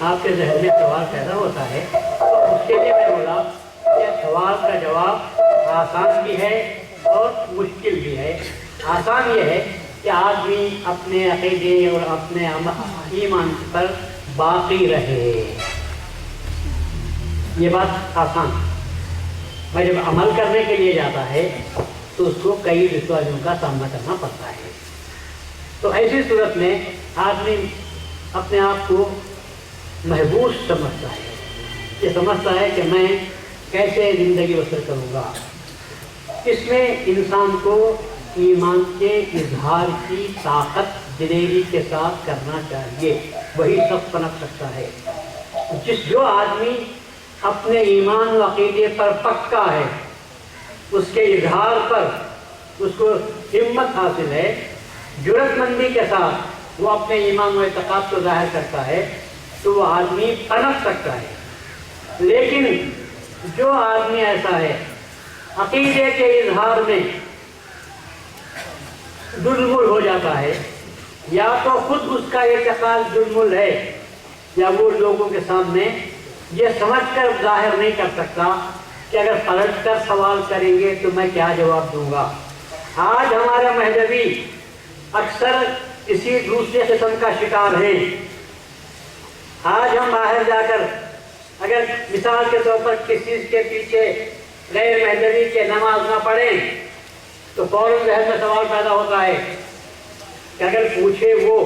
آپ کے ذہن میں سوال پیدا ہوتا ہے تو اس کے لیے میں بولا کہ سوال کا جواب آسان بھی ہے اور مشکل بھی ہے۔ آسان یہ ہے کہ آدمی اپنے عقیدے اور اپنے ایمان پر باقی رہے، یہ بات آسان ہے۔ میں جب عمل کرنے کے لیے جاتا ہے تو اس کو کئی دشواریوں کا سامنا کرنا پڑتا ہے۔ تو ایسی صورت میں آدمی اپنے آپ کو محبوس سمجھتا ہے، یہ سمجھتا ہے کہ میں کیسے زندگی بسر کروں گا۔ اس میں انسان کو ایمان کے اظہار کی طاقت دلیری کے ساتھ کرنا چاہیے، وہی سب پنپ سکتا ہے۔ جو آدمی اپنے ایمان و عقیدے پر پکا ہے، اس کے اظہار پر اس کو ہمت حاصل ہے، جرأت مندی کے ساتھ وہ اپنے ایمان و اعتقاد کو ظاہر کرتا ہے، تو وہ آدمی پنپ سکتا ہے۔ لیکن جو آدمی ایسا ہے عقیدے کے اظہار میں دلمل ہو جاتا ہے، یا تو خود اس کا اعتقاد دلمل ہے، یا وہ لوگوں کے سامنے یہ سمجھ کر ظاہر نہیں کر سکتا کہ اگر پلٹ کر سوال کریں گے تو میں کیا جواب دوں گا۔ آج ہمارا مہذبی اکثر اسی دوسرے قسم کا شکار ہے۔ آج ہم باہر جا کر اگر مثال کے طور پر کسی کے پیچھے غیر مہذبی کے نماز نہ پڑھیں تو فوراً ذہن میں سوال پیدا ہوتا ہے کہ اگر پوچھے وہ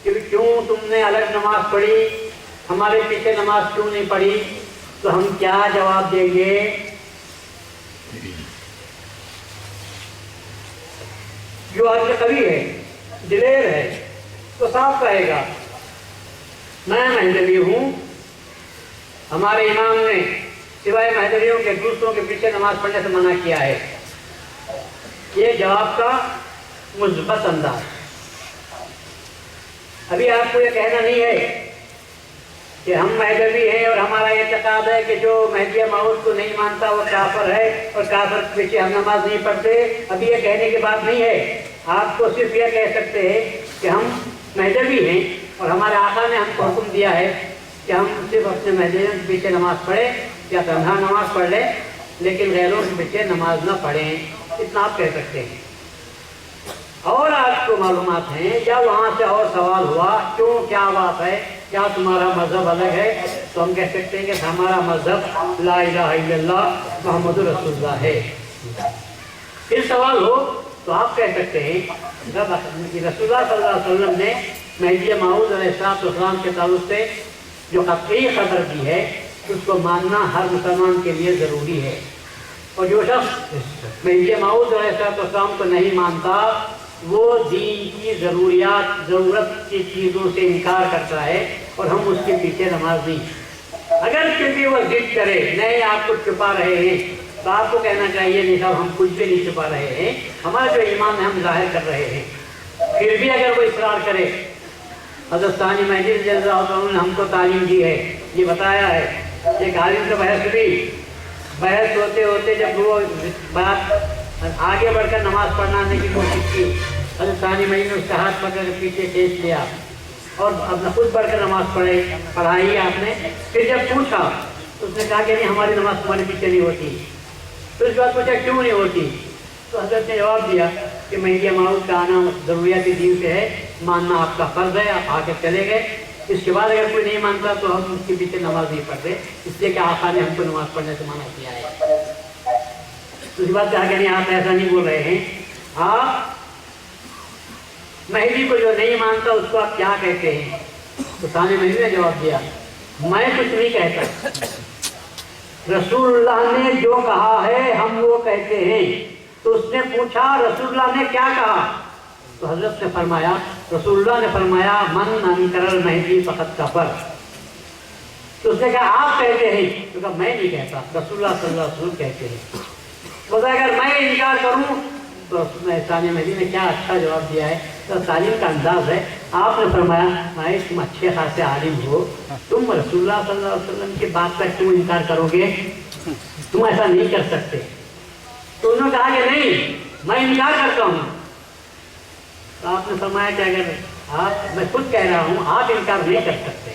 کہ کیوں تم نے الگ نماز پڑھی، ہمارے پیچھے نماز کیوں نہیں پڑھی، تو ہم کیا جواب دیں گے؟ جو آج کا قوی ہے، دلیر ہے، تو صاف کہے گا میں مہذبی ہوں، ہمارے امام نے سوائے مہذبیوں کے دوسروں کے پیچھے نماز پڑھنے سے منع کیا ہے۔ یہ جواب کا مثبت انداز۔ ابھی آپ کو یہ کہنا نہیں ہے کہ ہم مہذبی ہیں اور ہمارا اعتقاد ہے کہ جو مہدی موعود کو نہیں مانتا وہ کافر ہے اور کافر کے پیچھے ہم نماز نہیں پڑھتے۔ ابھی یہ کہنے کی بات نہیں ہے۔ آپ کو صرف یہ کہہ سکتے ہیں کہ ہم مہذبی ہیں اور ہمارے آقا نے ہم کو حکم دیا ہے کہ ہم صرف اپنے مہذبیوں کے پیچھے نماز پڑھیں یا تنہا نماز پڑھ لیں، لیکن غیروں کے پیچھے نماز نہ پڑھیں، اتنا آپ کہہ سکتے ہیں۔ اور آپ کو معلومات ہیں یا وہاں سے اور سوال ہوا کیوں، کیا بات ہے، کیا تمہارا مذہب الگ ہے، تو ہم کہہ سکتے ہیں کہ ہمارا مذہب لا الہ الا اللہ محمد رسول اللہ ہے۔ پھر سوال ہو تو آپ کہہ سکتے ہیں جب رسول اللہ صلی اللہ علیہ وسلم نے مہدی موعود علیہ السلام کے تعلق سے جو قطعی خبر دی ہے اس کو ماننا ہر مسلمان کے لیے ضروری ہے، اور جو شخص مہدی موعود علیہ السلام کو نہیں مانتا وہ دین کی ضرورت کی چیزوں سے انکار کرتا ہے، اور ہم اس کے پیچھے نماز نہیں۔ اگر کسی وہ ضد کرے نہیں آپ کچھ چھپا رہے ہیں تو آپ کو کہنا چاہیے نہیں صاحب ہم کچھ بھی نہیں چھپا رہے ہیں، ہمارا جو ایمان ہے ہم ظاہر کر رہے ہیں۔ پھر بھی اگر وہ اصرار کرے، حضرت ثانی مہدی رضی اللہ عنہ نے ہم کو تعلیم دی ہے، یہ بتایا ہے، ایک عالم سے بحث ہوئی، بحث ہوتے ہوتے جب وہ بات آگے بڑھ کر نماز پڑھانے کی کوشش کی، حضرت ثانی مہدی نے اس کا ہاتھ پکڑ کر پیچھے کھینچ لیا اور اپنا خود پڑھ کر نماز پڑھائی آپ نے۔ پھر جب پوچھا تو اس نے کہا کہ نہیں ہماری نماز تمہارے پیچھے نہیں ہوتی۔ پھر اس بات پوچھا کیوں نہیں ہوتی، تو حضرت نے جواب دیا کہ مہدی موعود کا آنا ضروریات دین سے ہے، ماننا آپ کا فرض ہے، آپ آگے چلے گئے، اس کے بعد اگر کوئی نہیں مانتا تو ہم اس کے پیچھے نماز نہیں پڑھتے، اس لیے کہ آقا نے ہم کو نماز پڑھنے سے منع کیا ہے۔ تو اس بات کہا کہ نہیں آپ ایسا نہیں بول رہے ہیں، آپ مہدی کو جو نہیں مانتا اس کو آپ کیا کہتے ہیں؟ تو ثانی مہدی نے جواب دیا میں کچھ نہیں کہتا، رسول اللہ نے جو کہا ہے ہم وہ کہتے ہیں۔ تو اس نے پوچھا رسول اللہ نے کیا کہا، تو حضرت نے فرمایا، رسول اللہ نے فرمایا من انکر المہدی فقط کفر۔ تو اس نے کہا آپ کہتے ہیں، تو کہا میں نہیں کہتا، رسول اللہ صلی اللہ علیہ وسلم کہتے ہیں۔ بتا اگر میں انکار کروں تو ثانی مہدی نے کیا اچھا جواب دیا ہے، تو تعلیم کا انداز ہے۔ آپ نے فرمایا بھائی تم اچھے خاصے عالم ہو، تم رسول اللہ صلی اللہ علیہ وسلم کی بات پر کیوں انکار کرو گے، تم ایسا نہیں کر سکتے۔ تو انہوں نے کہا کہ نہیں میں انکار کرتا ہوں۔ تو آپ نے فرمایا کہ اگر میں خود کہہ رہا ہوں آپ انکار نہیں کر سکتے،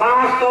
500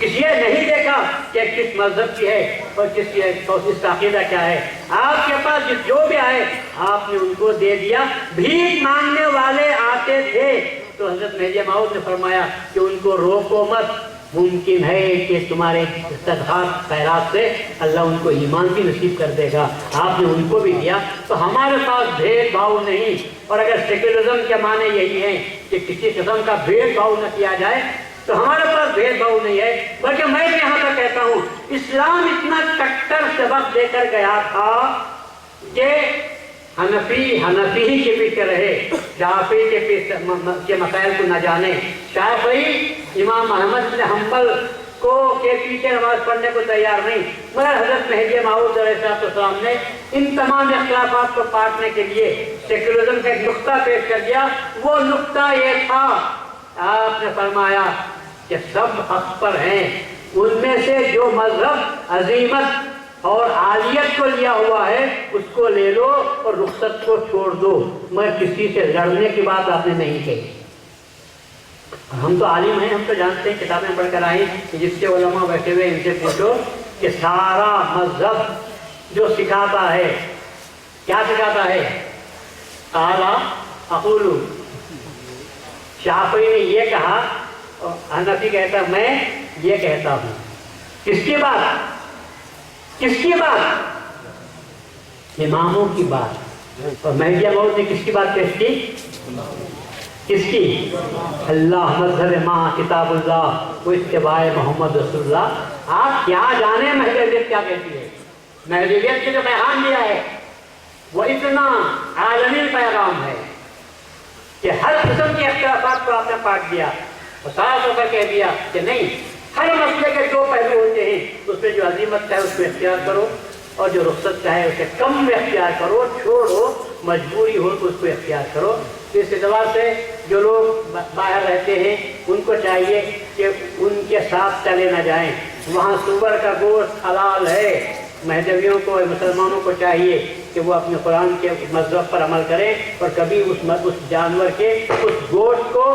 کسی نے نہیں دیکھا کہ کس مذہب کی ہے اور کس کا عقیدہ کیا ہے. آپ کے پاس جو بھی آئے آپ نے ان کو دے دیا. بھیک مانگنے والے آتے تھے تو حضرت مہدی موعود نے فرمایا کہ ان کو روکو مت. ممکن ہے کہ تمہارے صدقات خیرات سے اللہ ان کو ایمان بھی نصیب کر دے گا. آپ نے ان کو بھی دیا. تو ہمارے پاس بھید بھاؤ نہیں. اور اگر سیکولرزم کے معنی یہی ہے کہ کسی قسم کا بھید بھاؤ نہ کیا جائے تو ہمارے پاس بھید بھاؤ نہیں ہے. بلکہ میں یہاں پر کہتا ہوں اسلام اتنا کٹر سبق دے کر گیا تھا کہ حنفی ہی کے پیچھے رہے, شافعی کے مسائل کو نہ جانے. شافعی امام احمد بن حنبل کے پیچھے نماز پڑھنے کو تیار نہیں, مگر حضرت مہدی موعود علیہ السلام نے ان تمام اختلافات کو کاٹنے کے لیے سیکولرزم کا ایک نقطہ پیش کر دیا. وہ نقطہ یہ تھا, آپ نے فرمایا کہ سب حق پر ہیں, ان میں سے جو مذہب عظیمت اور عالیت کو لیا ہوا ہے اس کو لے لو اور رخصت کو چھوڑ دو. میں کسی سے لڑنے کی بات آپ نے نہیں کہی. ہم تو عالم ہیں, ہم تو جانتے ہیں, کتابیں پڑھ کر آئیں کہ جس سے علماء بیٹھے ہوئے ان سے پوچھو کہ سارا مذہب جو سکھاتا ہے کیا سکھاتا ہے؟ قال اقول. شافعی نے یہ کہا اور حنفی کہتا میں یہ کہتا ہوں. کس کی بات؟ کس کی بات؟ اماموں کی بات. اور مہدی موعود نے کس کی بات پیش کی؟ کس کی؟ اللہ مذہب ماں کتاب اللہ و اتباع محمد رسول اللہ. آپ کیا جانے مہدویت کیا کہتی ہے. مہدویت کے جو پیغام دیا ہے وہ اتنا عالمی پیغام ہے کہ ہر قسم کے اختلافات کو آپ نے کاٹ دیا اور صاف ہو کر کہہ دیا کہ نہیں, ہر مسئلے کے دو پہلو ہوتے ہیں, اس میں جو عظیمت ہے اس کو اختیار کرو اور جو رخصت چاہے اسے کم میں اختیار کرو, چھوڑو, مجبوری ہو تو اس کو اختیار کرو. اس اعتبار سے جو لوگ باہر رہتے ہیں ان کو چاہیے کہ ان کے ساتھ چلے نہ جائیں. وہاں سور کا گوشت حلال ہے. مہدویوں کو اور مسلمانوں کو چاہیے کہ وہ اپنے قرآن کے مذہب پر عمل کریں اور کبھی اس جانور کے اس گوشت کو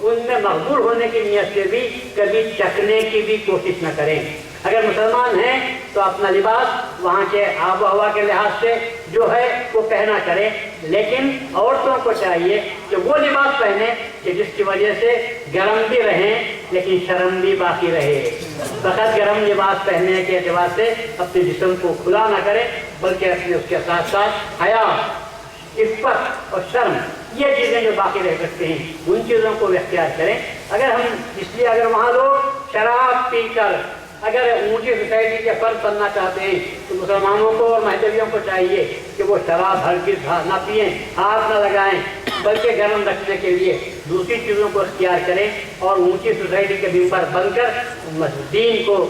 ان میں مقبول ہونے کی نیت سے بھی کبھی چکھنے کی بھی کوشش نہ کریں. اگر مسلمان ہیں تو اپنا لباس وہاں کے آب و ہوا کے لحاظ سے جو ہے وہ پہنا کریں, لیکن عورتوں کو چاہیے کہ وہ لباس پہنے کہ جس کی وجہ سے گرم بھی رہیں لیکن شرم بھی باقی رہے. فقط گرم لباس پہننے کے اعتبار سے اپنے جسم کو کھلا نہ کریں بلکہ اپنے اس کے ساتھ ساتھ حیا, عفت اور شرم, یہ چیزیں جو باقی رہ سکتے ہیں ان چیزوں کو اختیار کریں. اگر وہاں لوگ شراب پی کر اگر اونچی سوسائٹی کے فرد بننا چاہتے ہیں تو مسلمانوں کو اور مہدویوں کو چاہیے کہ وہ شراب ہرگز نہ پئیں, ہاتھ نہ لگائیں, بلکہ گرم رکھنے کے لیے دوسری چیزوں کو اختیار کریں اور اونچی سوسائٹی کے ممبر بن کر دین کو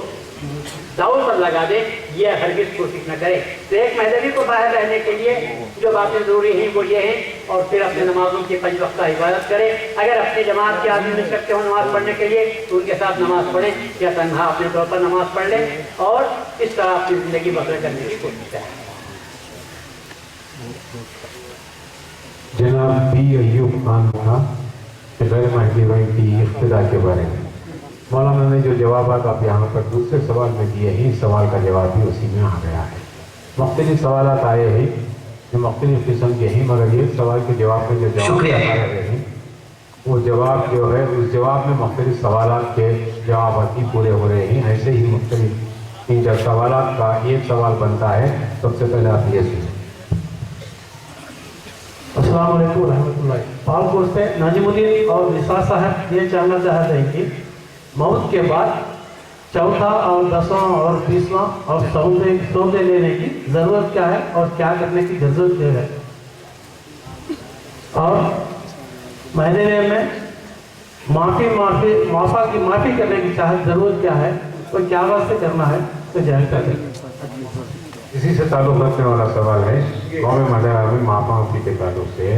داؤ پر لگا دیں. یہ ہرگز کوشش نہ کریں. تو ایک مہدوی کو باہر رہنے کے لیے جو باتیں ضروری ہیں وہ یہ ہیں, اور پھر اپنے نمازوں کی 5 وقتہ عبادت کریں. اگر اپنی جماعت کے آدمی مل سکتے ہوں نماز پڑھنے کے لیے تو ان کے ساتھ نماز پڑھیں یا تنہا اپنے طور پر نماز پڑھ لیں اور اس طرح اپنی زندگی بسر کرنے کی کوشش کریں. جناب بی ایوب خان تھا غیر مہدی بھائی کی اقتدا کے بارے میں. مولانا نے جو جوابات آپ یہاں پر دوسرے سوال میں دیے ہیں, اس سوال کا جواب بھی اسی میں آ گیا ہے. مختلف سوالات آئے ہیں جو مختلف قسم کے ہیں, مگر یہ سوال کے جواب میں جو جواب آ رہے ہیں وہ جواب جو ہے اس جواب میں مختلف سوالات کے جوابات ہی پورے ہو رہے ہیں. ایسے ہی مختلف 3-4 سوالات کا ایک سوال بنتا ہے. سب سے پہلے آپ یہ سنیں. السلام علیکم ورحمۃ اللہ. پال کوٹ سے ناجم الدین اور نثار صاحب یہ جاننا چاہتے ہیں کہ موت کے بعد چوتھا اور 10واں اور 20واں اور سودے لینے کی ضرورت کیا ہے اور کیا کرنے کی ضرورت ہے, اور مہینے میں معافی کرنے کی ضرورت کیا ہے اور کیا واسطے کرنا ہے تو ظاہر کر دیں. اسی سے تعلق رکھنے والا سوال ہے. قوم مدرہ میں معافی کے تعلق سے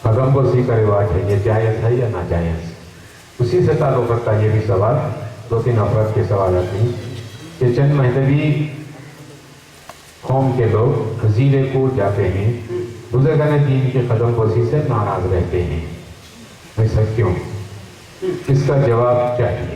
قدم بوسی کا رواج ہے, یہ جائز ہے یا ناجائز؟ اسی سے تعلق رکھتا ہے یہ بھی سوال. 2-3 افراد کے سوالات ہیں کہ چند مہدوی قوم کے لوگ زیرے کو جاتے ہیں, بزرگان دین کے قدم بوسی سے ناراض رہتے ہیں. ایسا کیوں؟ اس کا جواب چاہیے.